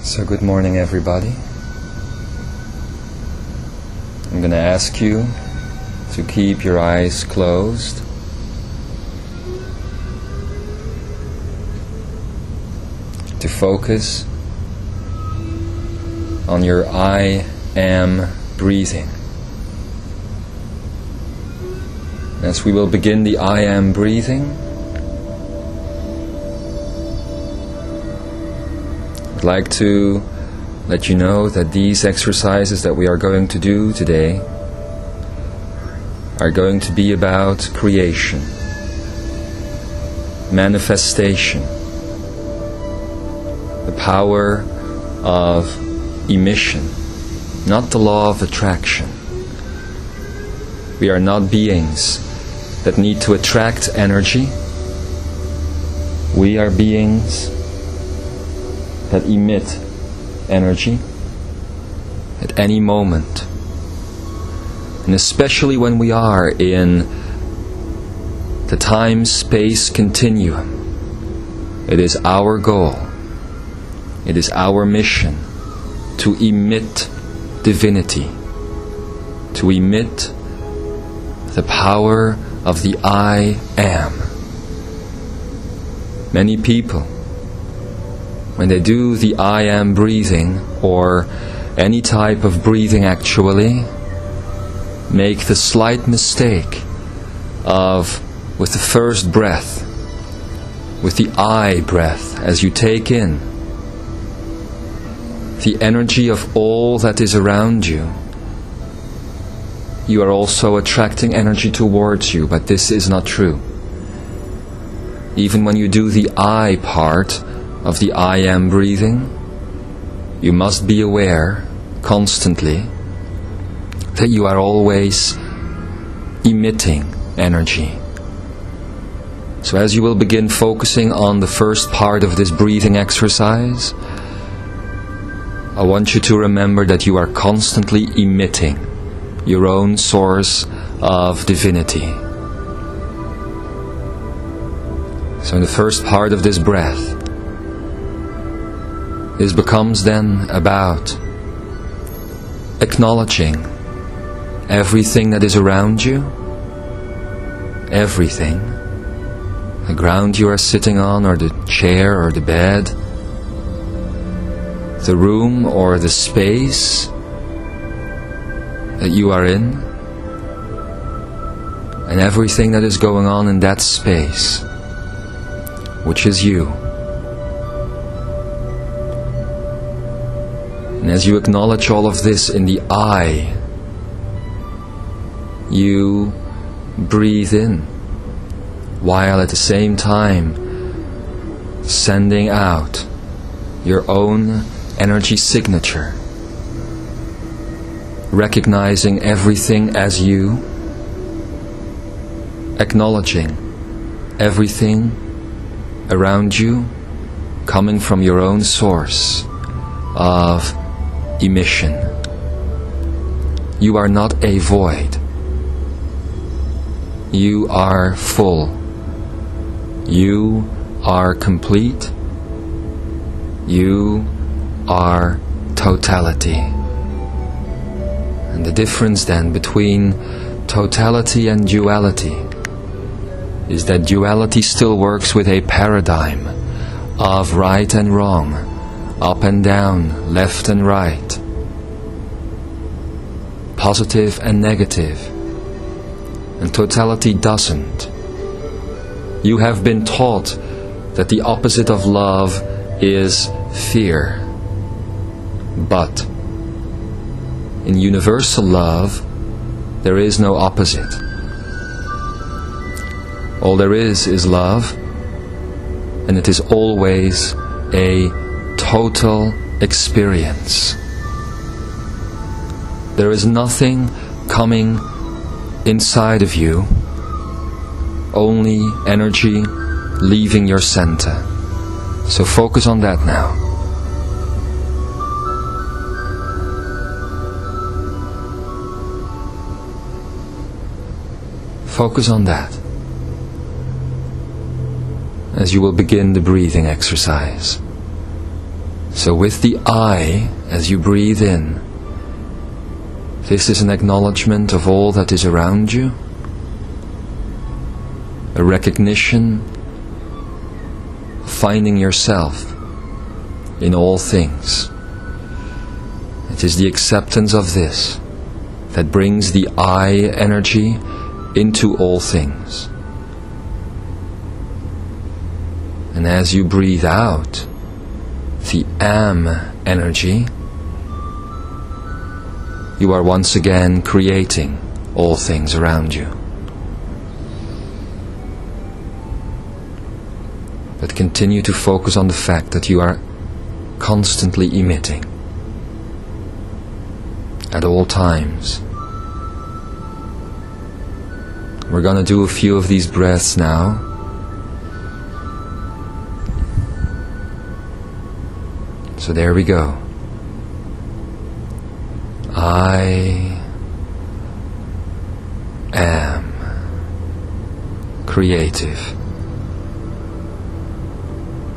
So good morning, everybody. I'm going to ask you to keep your eyes closed. To focus on your I am breathing. As we will begin the I am breathing, I'd like to let you know that these exercises that we are going to do today are going to be about creation, manifestation, the power of emission, not the law of attraction. We are not beings that need to attract energy. We are beings that emit energy at any moment. And especially when we are in the time-space continuum, it is our goal, it is our mission to emit divinity, to emit the power of the I am. Many people, when they do the I am breathing, or any type of breathing actually, make the slight mistake of, with the first breath, with the I breath, as you take in the energy of all that is around you, you are also attracting energy towards you, but this is not true. Even when you do the I part of the I am breathing, you must be aware constantly that you are always emitting energy. So as you will begin focusing on the first part of this breathing exercise, I want you to remember that you are constantly emitting your own source of divinity. So in the first part of this breath, this becomes then about acknowledging everything that is around you, everything, the ground you are sitting on, or the chair or the bed, the room or the space that you are in, and everything that is going on in that space, which is you. And as you acknowledge all of this in the I, you breathe in, while at the same time sending out your own energy signature, recognizing everything as you, acknowledging everything around you coming from your own source of emission. You are not a void. You are full. You are complete. You are totality. And the difference then between totality and duality is that duality still works with a paradigm of right and wrong, up and down, left and right, positive and negative. And totality doesn't. You have been taught that the opposite of love is fear. But in universal love, there is no opposite. All there is love, and it is always a total experience. There is nothing coming inside of you, only energy leaving your center. So focus on that now. Focus on that as you will begin the breathing exercise. So with the I, as you breathe in, this is an acknowledgement of all that is around you, a recognition of finding yourself in all things. It is the acceptance of this that brings the I energy into all things. And as you breathe out the Am energy, you are once again creating all things around you. But continue to focus on the fact that you are constantly emitting at all times. We're going to do a few of these breaths now. So there we go. I am creative.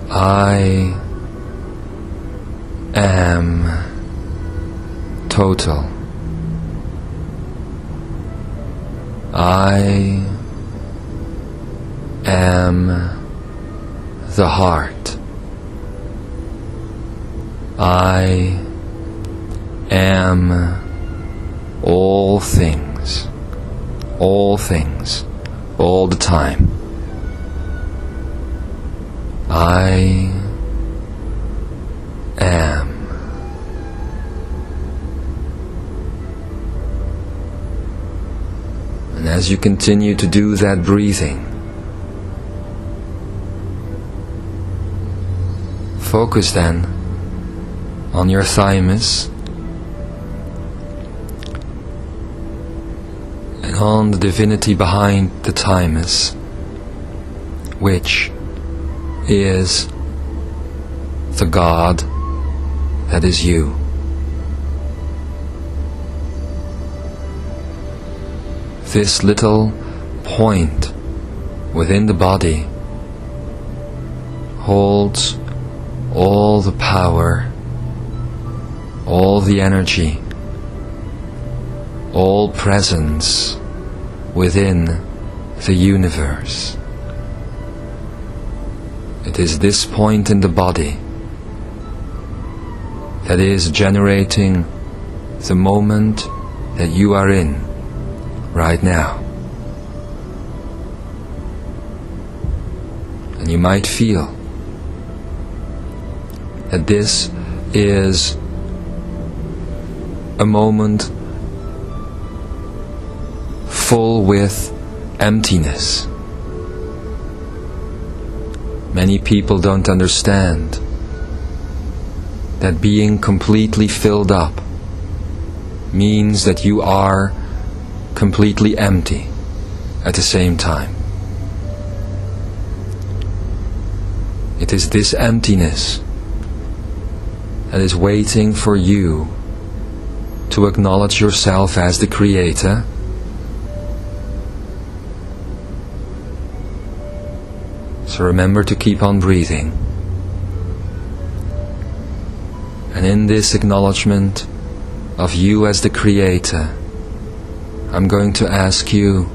I am total. I am the heart. I am all things, all the time. I am. And as you continue to do that breathing, focus then on your thymus and on the divinity behind the thymus, which is the God that is you. This little point within the body holds all the power, all the energy, all presence within the universe. It is this point in the body that is generating the moment that you are in right now. And you might feel that this is a moment full with emptiness. Many people don't understand that being completely filled up means that you are completely empty at the same time. It is this emptiness that is waiting for you to acknowledge yourself as the creator, so remember to keep on breathing. And in this acknowledgement of you as the creator, I'm going to ask you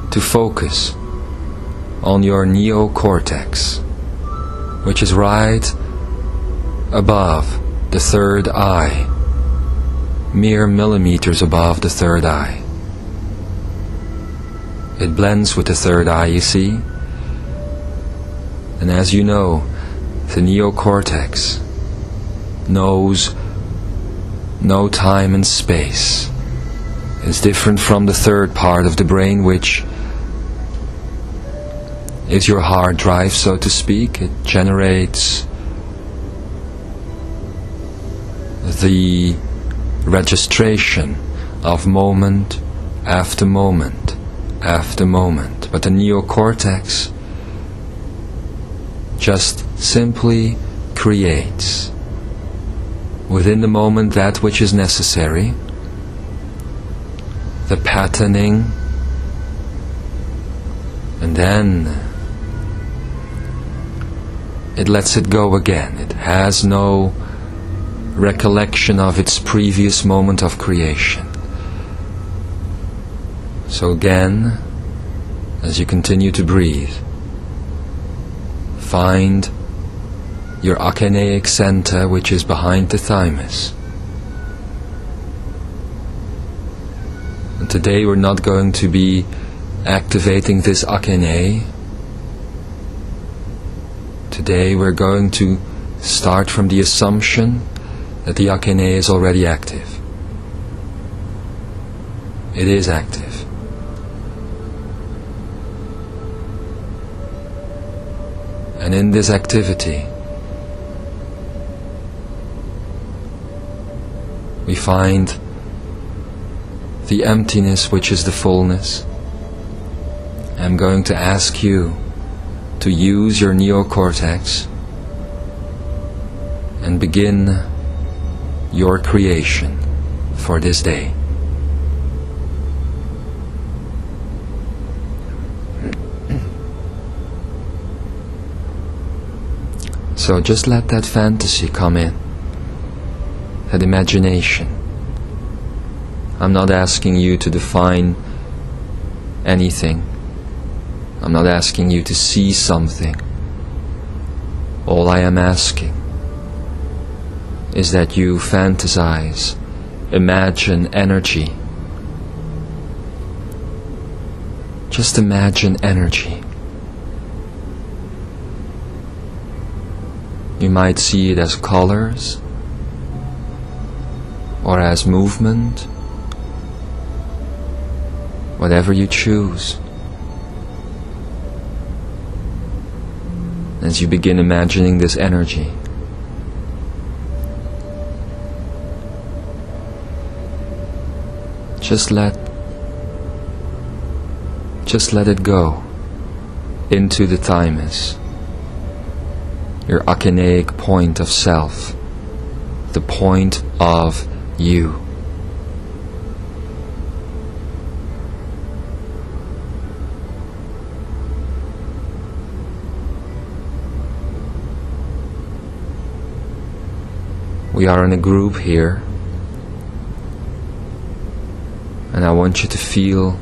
to focus on your neocortex, which is right above the third eye, mere millimeters above the third eye. It blends with the third eye, you see. And as you know, the neocortex knows no time and space. It's different from the third part of the brain, which is your hard drive, so to speak. It generates the registration of moment after moment after moment. But the neocortex just simply creates within the moment that which is necessary, the patterning, and then it lets it go again. It has no recollection of its previous moment of creation. So again, as you continue to breathe, find your achenaic center, which is behind the thymus. And today we're not going to be activating this achenai. Today we're going to start from the assumption that the achenai is already active. It is active. And in this activity, we find the emptiness, which is the fullness. I'm going to ask you to use your neocortex and begin your creation for this day. So just let that fantasy come in, that imagination. I'm not asking you to define anything. I'm not asking you to see something. All I am asking is that you fantasize, imagine energy. Just imagine energy. You might see it as colors, or as movement, whatever you choose. As you begin imagining this energy, just let it go into the thymus, your achenaic point of self, the point of you. We are in a group here, and I want you to feel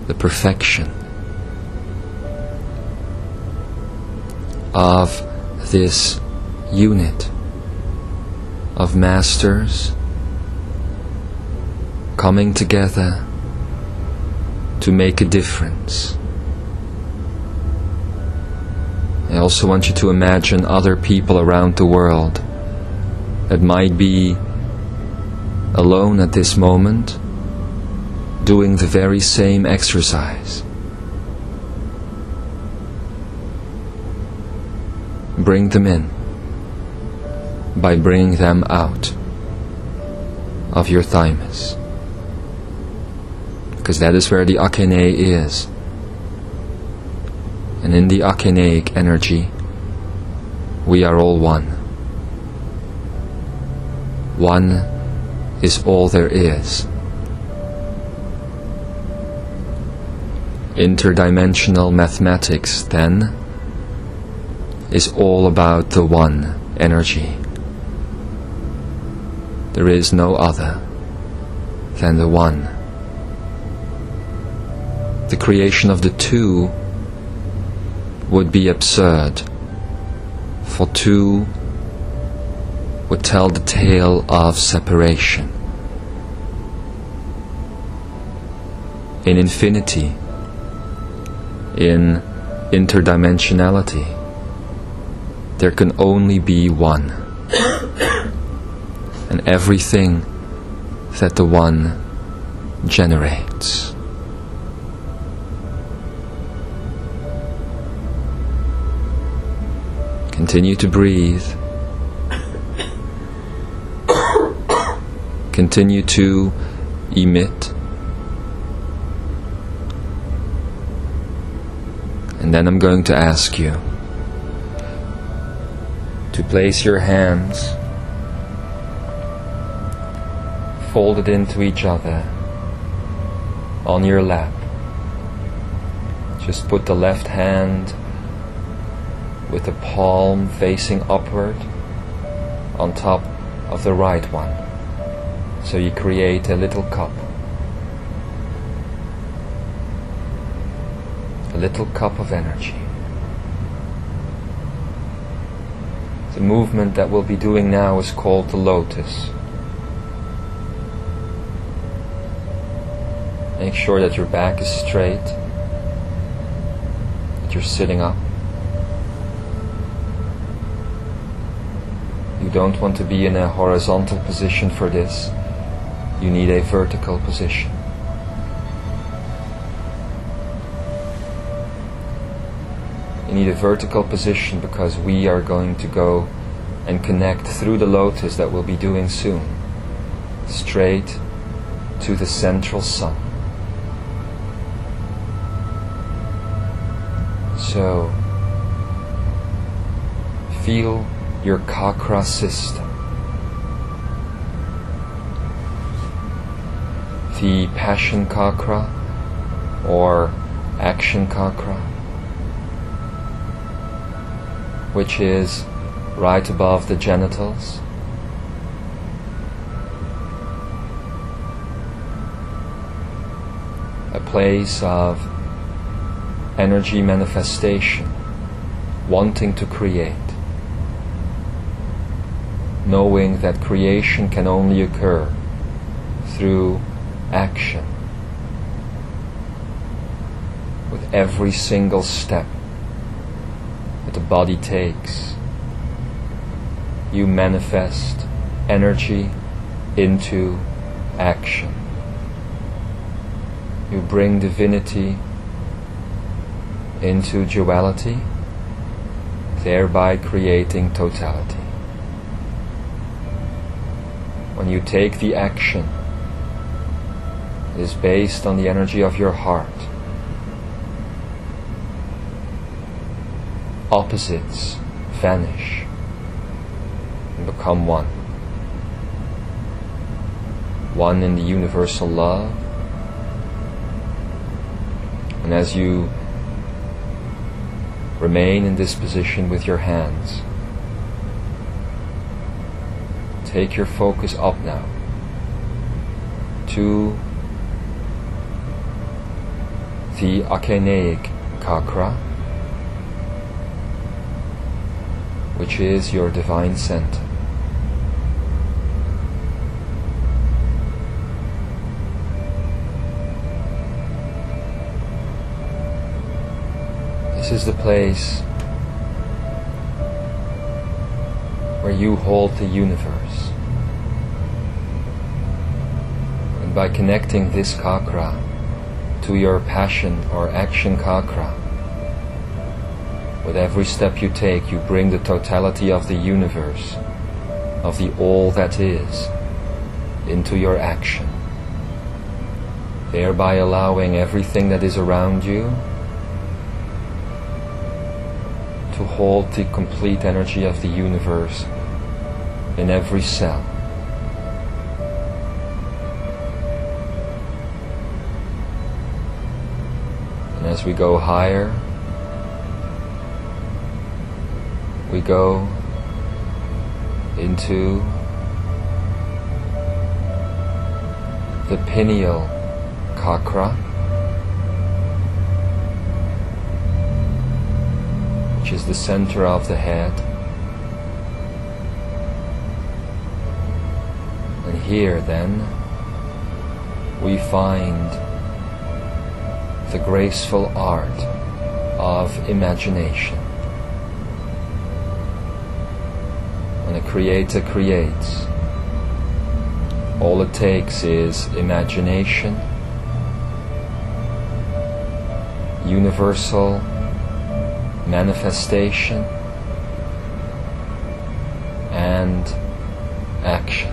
the perfection of this unit of masters coming together to make a difference. I also want you to imagine other people around the world that might be alone at this moment, doing the very same exercise. Bring them in by bringing them out of your thymus, because that is where the achenai is. And in the achenaic energy, we are all one. One is all there is. Interdimensional mathematics, then, is all about the one energy. There is no other than the one. The creation of the two would be absurd, for two would tell the tale of separation. In infinity, in interdimensionality, there can only be one, and everything that the one generates. Continue to breathe. Continue to emit. And then I'm going to ask you to place your hands folded into each other on your lap. Just put the left hand with the palm facing upward on top of the right one. So you create a little cup. A little cup of energy. The movement that we'll be doing now is called the lotus. Make sure that your back is straight, that you're sitting up. You don't want to be in a horizontal position for this. You need a vertical position. You need a vertical position because we are going to go and connect through the lotus that we'll be doing soon, straight to the central sun. So, feel your chakra system. The passion chakra or action chakra, which is right above the genitals. A place of energy manifestation, wanting to create, knowing that creation can only occur through action. With every single step that the body takes, you manifest energy into action. You bring divinity into duality, thereby creating totality. When you take the action, it is based on the energy of your heart. Opposites vanish and become one. One in the universal love. And as you remain in this position with your hands, take your focus up now to the Akenaic chakra, which is your divine center. This is the place where you hold the universe. And by connecting this chakra to your passion or action chakra, with every step you take, you bring the totality of the universe, of the all that is, into your action, thereby allowing everything that is around you to hold the complete energy of the universe in every cell. And as we go higher, we go into the pineal chakra, which is the center of the head. And here then we find the graceful art of imagination. When a creator creates, all it takes is imagination, universal manifestation, and action.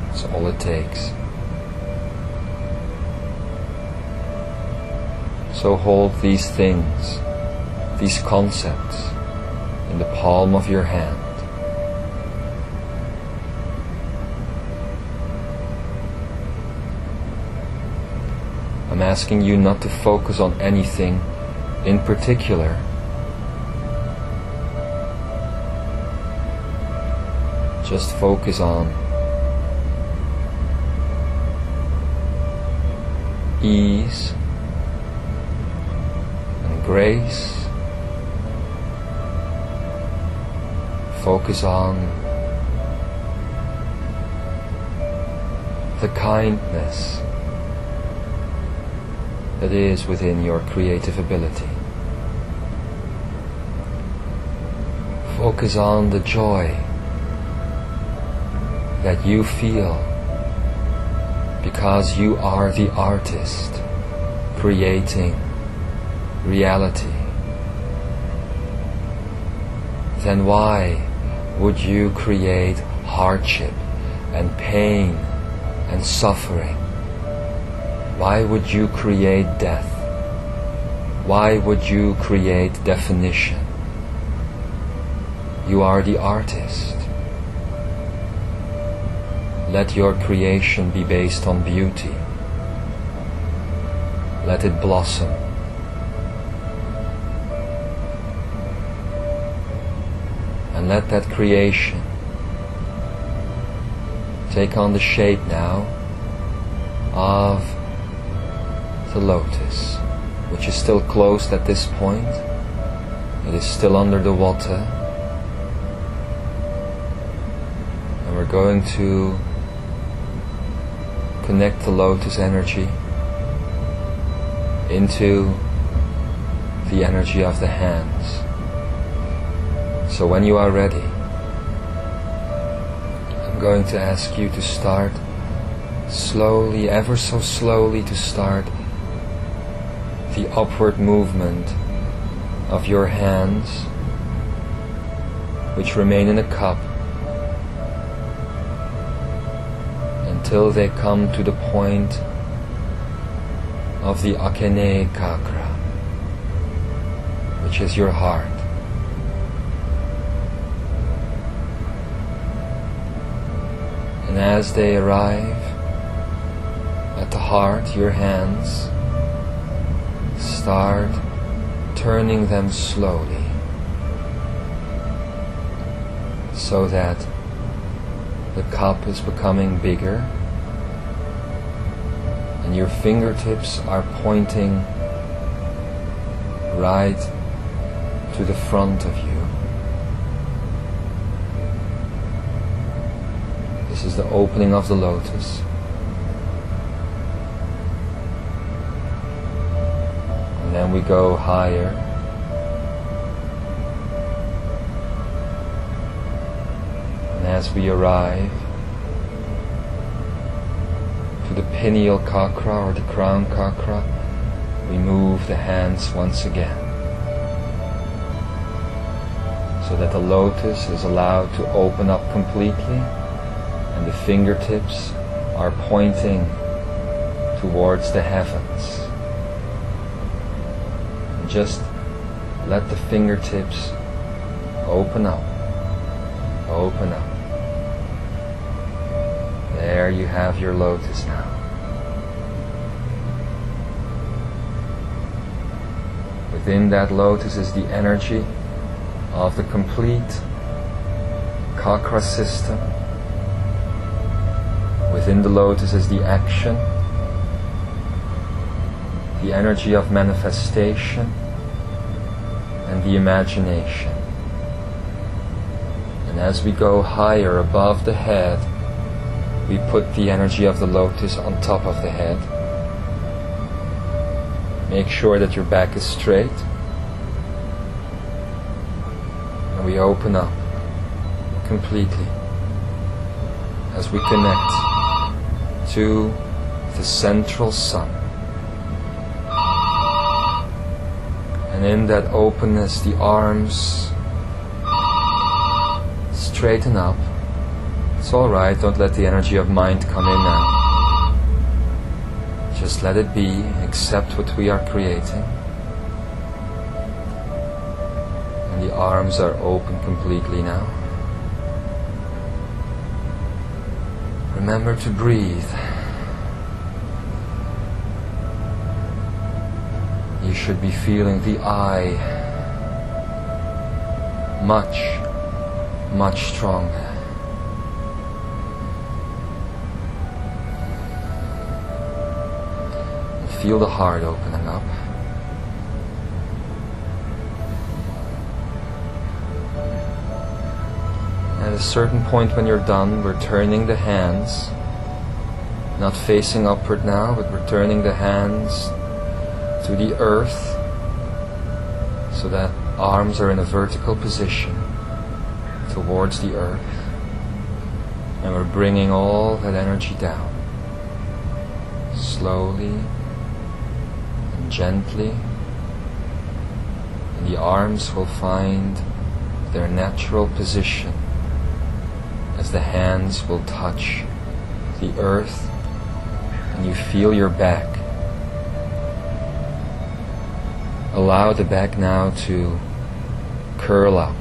That's all it takes. So hold these things, these concepts, in the palm of your hand. I'm asking you not to focus on anything in particular, Just focus on ease and grace. Focus on the kindness that is within your creative ability. Focus on the joy that you feel because you are the artist creating reality. Then why would you create hardship and pain and suffering? Why would you create death? Why would you create definition? You are the artist. Let your creation be based on beauty. Let it blossom. And let that creation take on the shape now of the lotus, which is still closed at this point. It is still under the water. And we're going to connect the lotus energy into the energy of the hands. So when you are ready, I'm going to ask you to start slowly, ever so slowly, to start the upward movement of your hands, which remain in a cup, until they come to the point of the Akene Kakra, which is your heart. And as they arrive at the heart, your hands, start turning them slowly so that the cup is becoming bigger and your fingertips are pointing right to the front of you. This is the opening of the lotus. And then we go higher. And as we arrive to the pineal chakra or the crown chakra, we move the hands once again, so that the lotus is allowed to open up completely and the fingertips are pointing towards the heavens. And just let the fingertips open up, open up. There you have your lotus now. Within that lotus is the energy of the complete chakra system. Within the lotus is the action, the energy of manifestation, and the imagination. And as we go higher above the head, we put the energy of the lotus on top of the head. Make sure that your back is straight. And we open up completely as we connect to the central sun. And in that openness, the arms straighten up. It's alright, don't let the energy of mind come in now. Just let it be, accept what we are creating. And the arms are open completely now. Remember to breathe. You should be feeling the I much, much stronger. feel the heart opening up. At a certain point when you're done, we're turning the hands, not facing upward now, but we're turning the hands to the earth so that arms are in a vertical position towards the earth, and we're bringing all that energy down slowly and gently, and the arms will find their natural position as the hands will touch the earth and you feel your back. Allow the back now to curl up.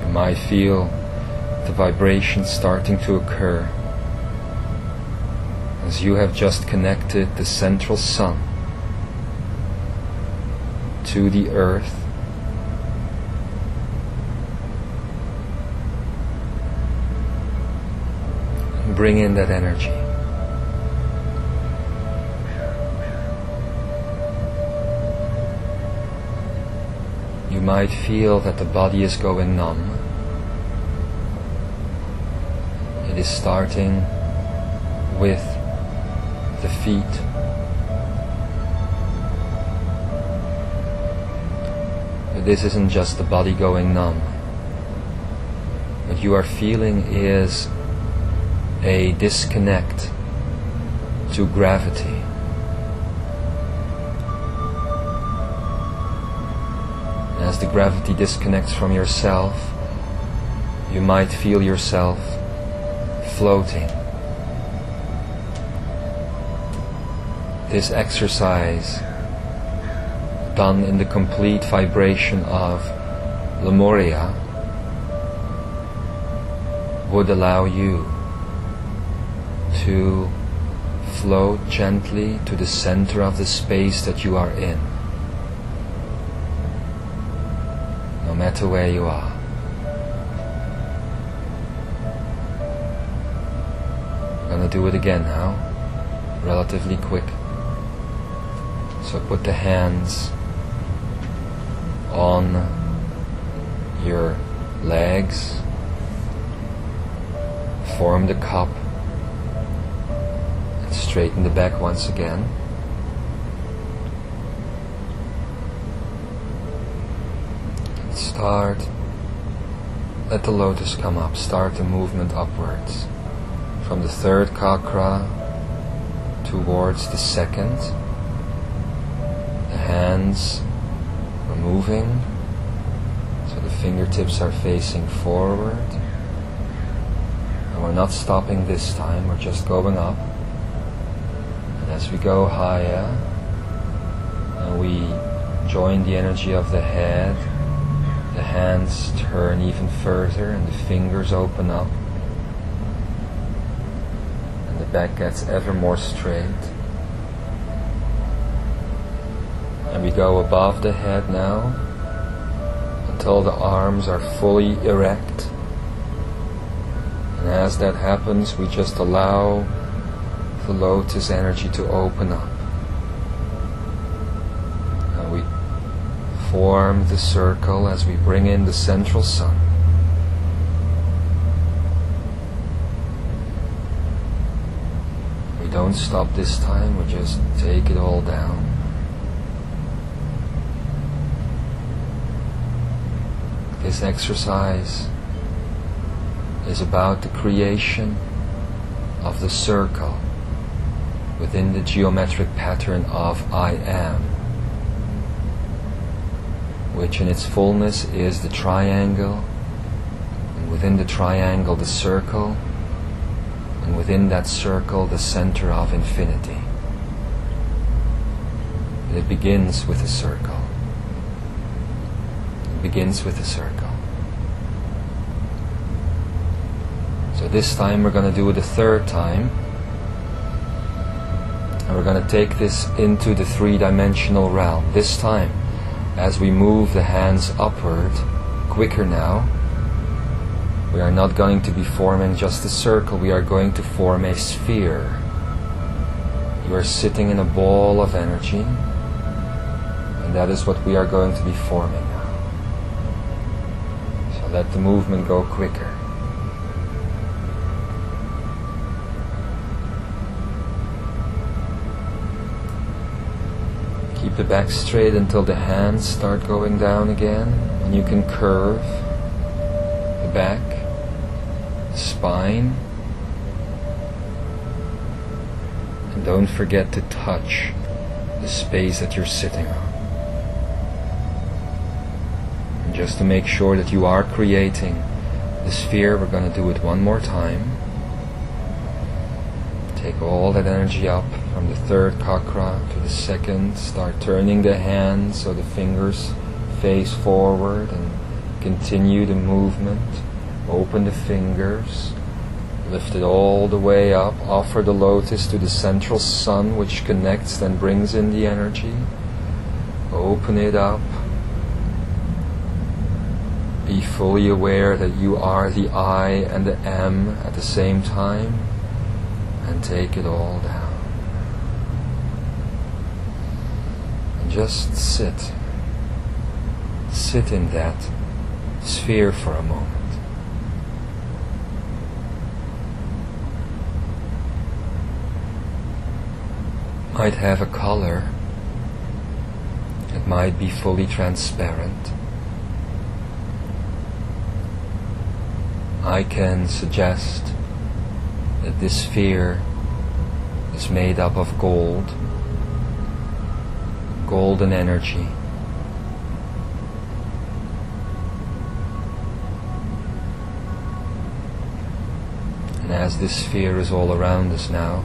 You might feel the vibration starting to occur as you have just connected the central sun to the earth. And bring in that energy. You might feel that the body is going numb. It is starting with the feet. But this isn't just the body going numb. What you are feeling is a disconnect to gravity. As the gravity disconnects from yourself, you might feel yourself floating. This exercise, done in the complete vibration of Lemuria, would allow you to float gently to the center of the space that you are in, no matter where you are. I'm going to do it again now, relatively quick. So put the hands on your legs, form the cup, and straighten the back once again. Start, let the lotus come up, start the movement upwards from the third chakra towards the second. The hands are moving, so the fingertips are facing forward. And we're not stopping this time, we're just going up. And as we go higher, and we join the energy of the head, the hands turn even further and the fingers open up. And the back gets ever more straight. And we go above the head now until the arms are fully erect. And as that happens, we just allow the lotus energy to open up. And we form the circle as we bring in the central sun. We don't stop this time, we just take it all down. This exercise is about the creation of the circle within the geometric pattern of I am, which in its fullness is the triangle, and within the triangle the circle, and within that circle the center of infinity. And it begins with a circle. Begins with a circle. So this time we're going to do it a third time, and we're going to take this into the three-dimensional realm. This time, as we move the hands upward, quicker now, We are not going to be forming just a circle, we are going to form a sphere. You are sitting in a ball of energy, and that is what we are going to be forming now. So let the movement go quicker. Keep the back straight until the hands start going down again, and you can curve the back, the spine, and don't forget to touch the space that you're sitting on. And just to make sure that you are creating the sphere, we're going to do it one more time. Take all that energy up from the third chakra to the second. Start turning the hands so the fingers face forward and continue the movement. Open the fingers. Lift it all the way up. Offer the lotus to the central sun, which connects and brings in the energy. Open it up. Be fully aware that you are the I and the M at the same time. And take it all down. And just sit. Sit in that sphere for a moment. Might have a color. It might be fully transparent. I can suggest that this sphere is made up of gold, golden energy. And as this sphere is all around us now,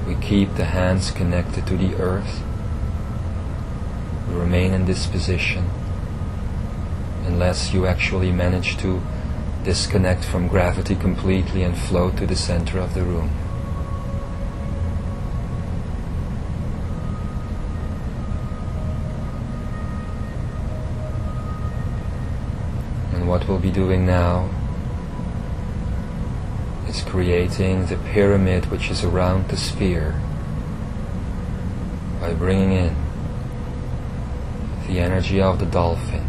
we keep the hands connected to the earth. We remain in this position unless you actually manage to disconnect from gravity completely and float to the center of the room. And what we'll be doing now is creating the pyramid which is around the sphere by bringing in the energy of the dolphin,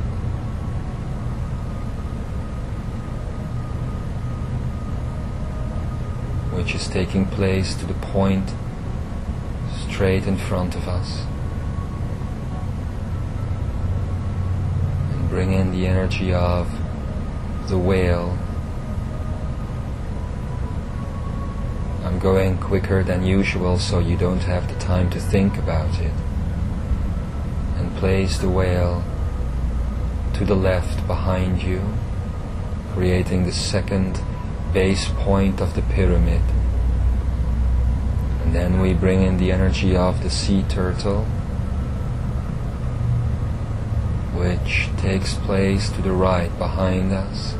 which is taking place to the point straight in front of us, and bring in the energy of the whale. I'm going quicker than usual so you don't have the time to think about it, and place the whale to the left behind you, creating the second base point of the pyramid. And then we bring in the energy of the sea turtle, which takes place to the right behind us,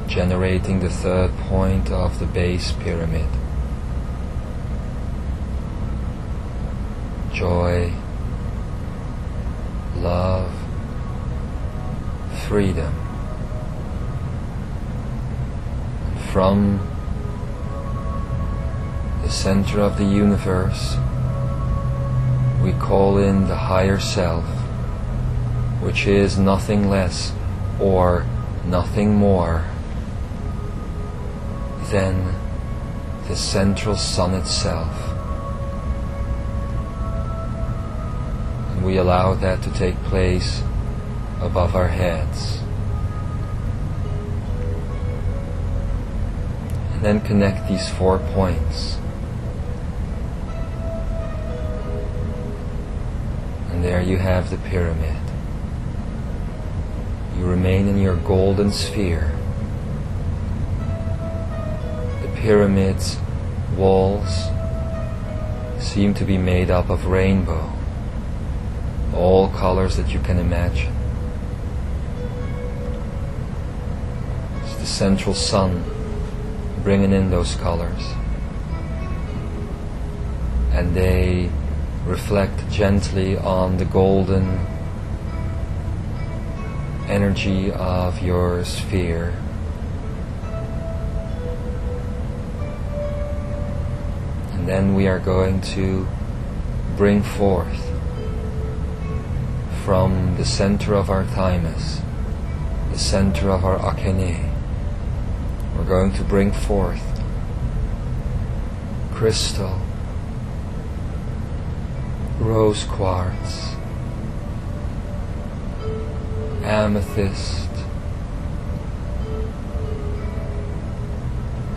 generating the third point of the base pyramid. Joy, love, freedom. From the center of the universe, we call in the higher self, which is nothing less or nothing more than the central sun itself. And we allow that to take place above our heads. And then connect these 4 points. And there you have the pyramid. You remain in your golden sphere. The pyramid's walls seem to be made up of rainbow, all colors that you can imagine. It's the central sun bringing in those colors, and they reflect gently on the golden energy of your sphere, then we are going to bring forth from the center of our thymus, the center of our akene, we're going to bring forth crystal, rose quartz, amethyst,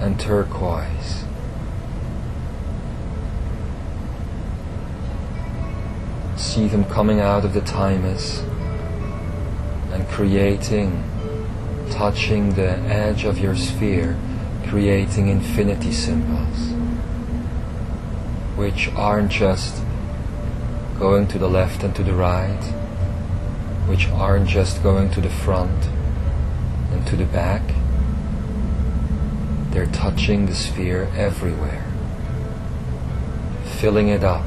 and turquoise. See them coming out of the thymus and creating, touching the edge of your sphere, creating infinity symbols, which aren't just going to the left and to the right, which aren't just going to the front and to the back. They're touching the sphere everywhere, filling it up.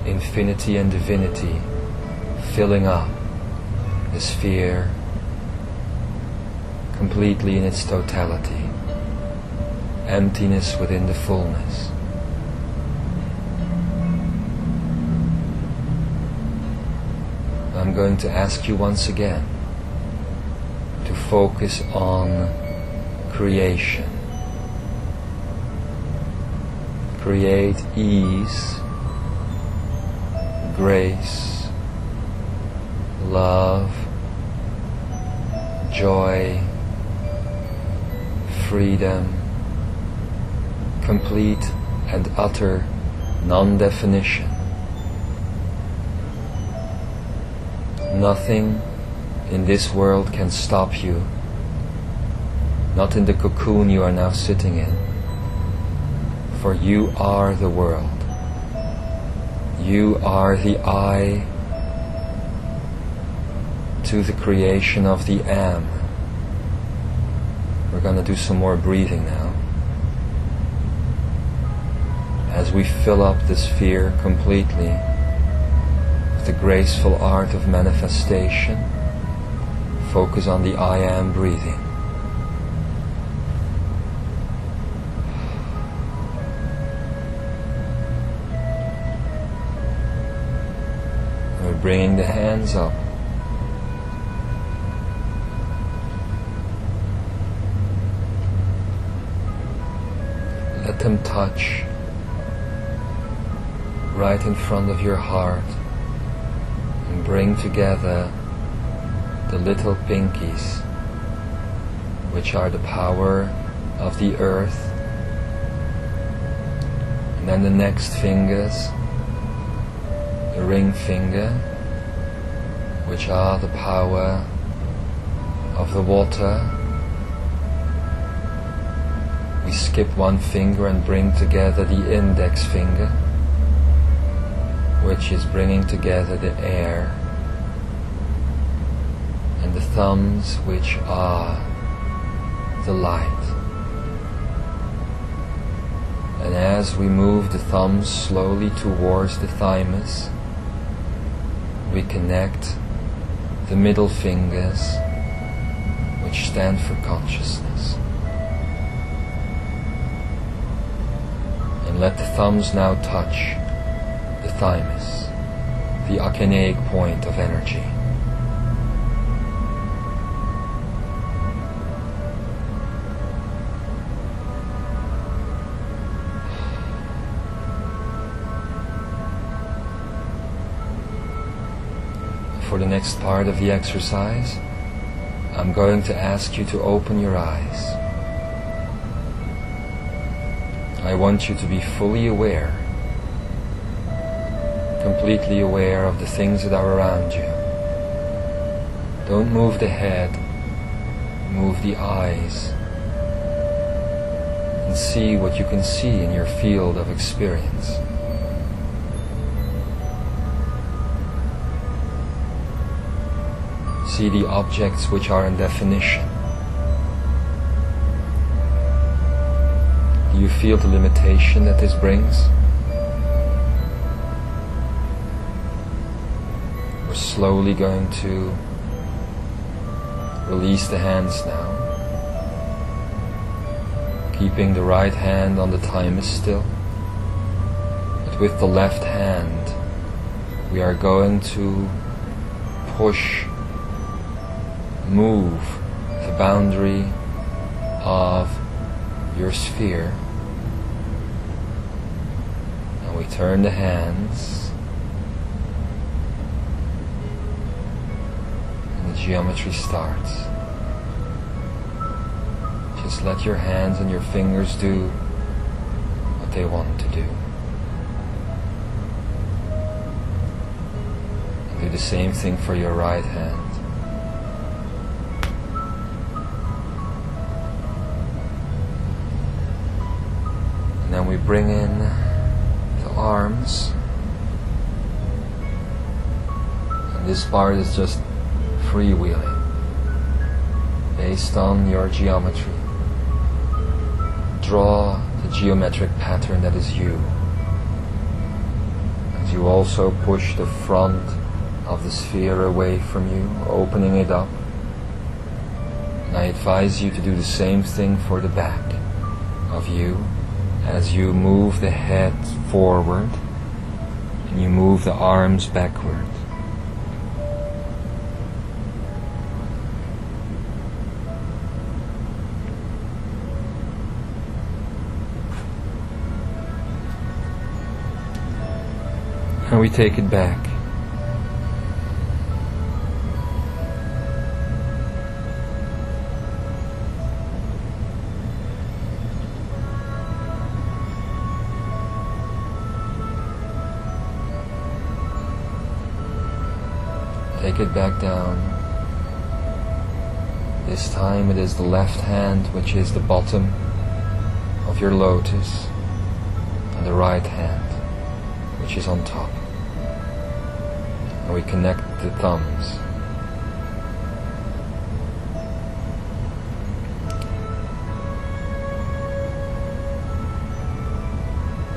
Infinity and divinity filling up the sphere completely in its totality, emptiness within the fullness. I'm going to ask you once again to focus on creation. Create ease, grace, love, joy, freedom, complete and utter non-definition. Nothing in this world can stop you, not in the cocoon you are now sitting in, for you are the world. You are the eye to the creation of the Am. We're going to do some more breathing now. As we fill up the sphere completely with the graceful art of manifestation, focus on the I Am breathing. We're bringing the hands up. Let them touch right in front of your heart and bring together the little pinkies, which are the power of the earth, and then the next fingers, the ring finger, which are the power of the water. We skip one finger and bring together the index finger, which is bringing together the air, and the thumbs, which are the light. And as we move the thumbs slowly towards the thymus, we connect the middle fingers, which stand for consciousness. And let the thumbs now touch the thymus, the akenaic point of energy. For the next part of the exercise, I'm going to ask you to open your eyes. I want you to be fully aware, completely aware of the things that are around you. Don't move the head, move the eyes, and see what you can see in your field of experience. See the objects which are in definition. Do you feel the limitation that this brings? We're slowly going to release the hands now. keeping the right hand on the thymus still. But with the left hand, we are going to move the boundary of your sphere. And we turn the hands, and the geometry starts. Just let your hands and your fingers do what they want to do. And do the same thing for your right hand. And then we bring in the arms. And this part is just freewheeling based on your geometry. Draw the geometric pattern that is you. As you also push the front of the sphere away from you, opening it up. And I advise you to do the same thing for the back of you as you move the head forward and you move the arms backward. And we take it back. Take it back down. This time it is the left hand which is the bottom of your lotus, and the right hand which is on top. And we connect the thumbs.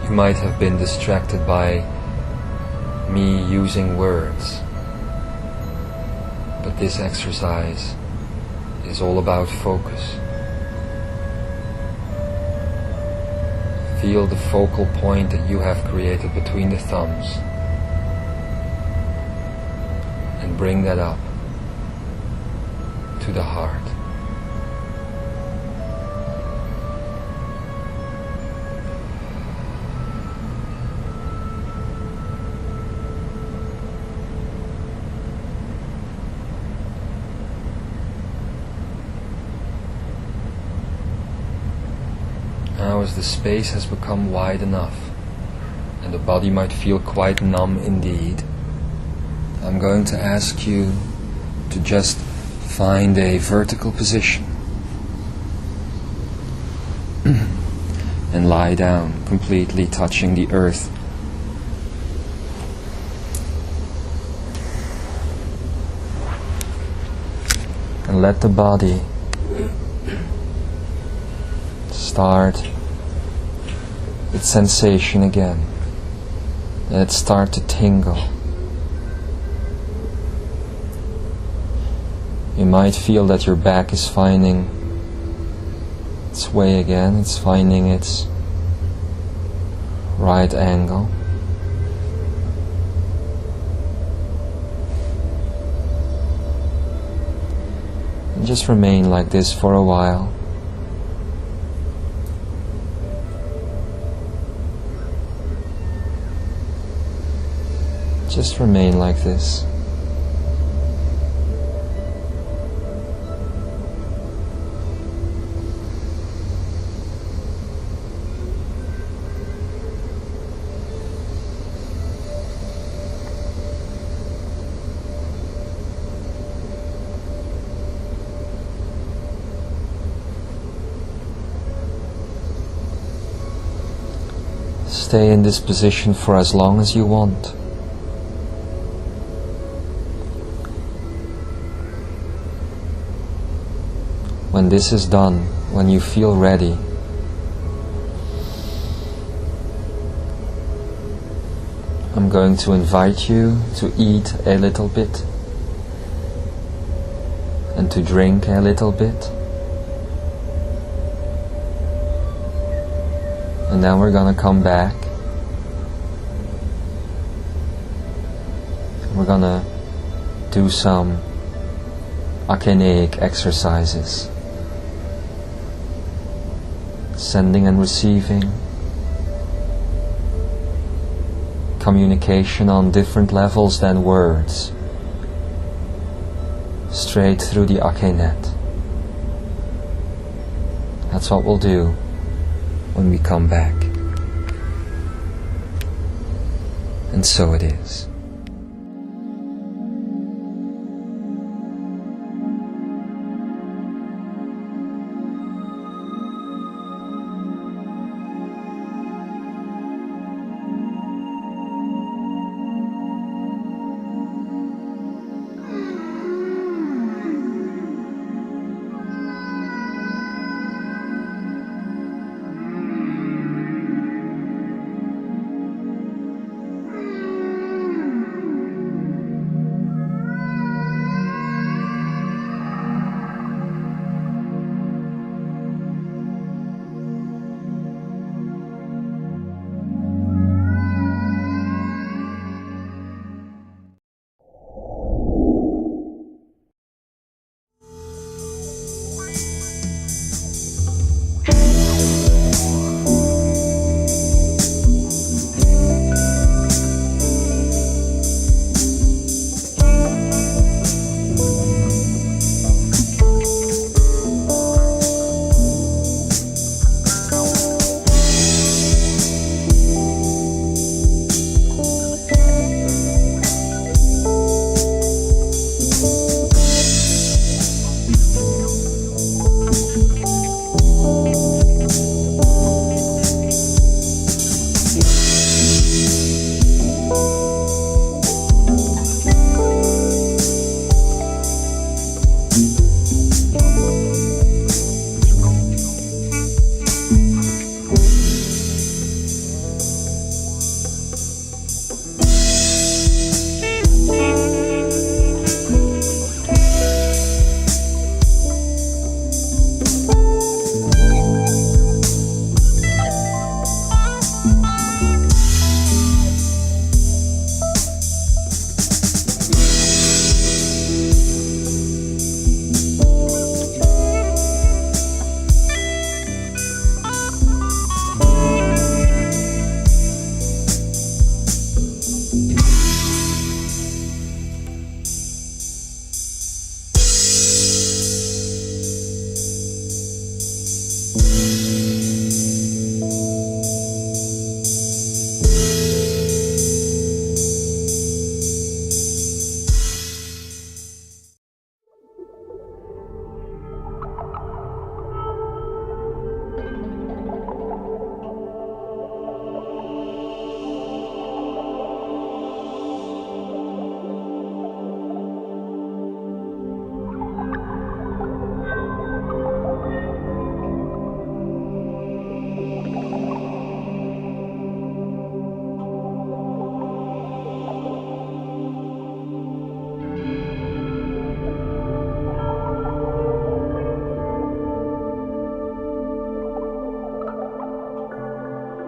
You might have been distracted by me using words, but this exercise is all about focus. Feel the focal point that you have created between the thumbs and bring that up to the heart. Now, as the space has become wide enough and the body might feel quite numb indeed, I'm going to ask you to just find a vertical position and lie down, completely touching the earth. And let the body start its sensation again. Let it start to tingle. You might feel that your back is finding its way again, it's finding its right angle. And just remain like this for a while. Just remain like this. Stay in this position for as long as you want. When this is done, when you feel ready, I'm going to invite you to eat a little bit and to drink a little bit. And then we're gonna come back. We're gonna do some akeneic exercises. Sending and receiving. Communication on different levels than words. Straight through the akenet. That's what we'll do when we come back. And so it is.